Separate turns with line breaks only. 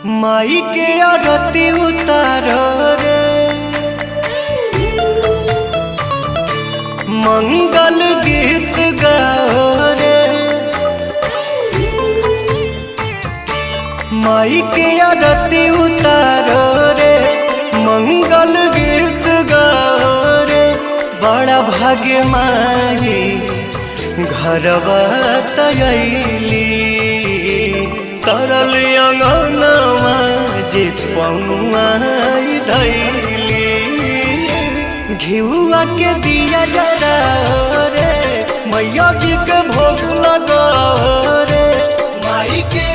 माई के आरती उतारो रे, मंगल गीत गाओ रे। माई के आरती उतारो रे, मंगल गीत गाओ रे। बड़ा भाग्य माई घरवा तयली, तरल अंगनवा जे पौआई धैली। घिउआ के दिया जरा रे, मैया जी के भोग लगाओ रे। माई के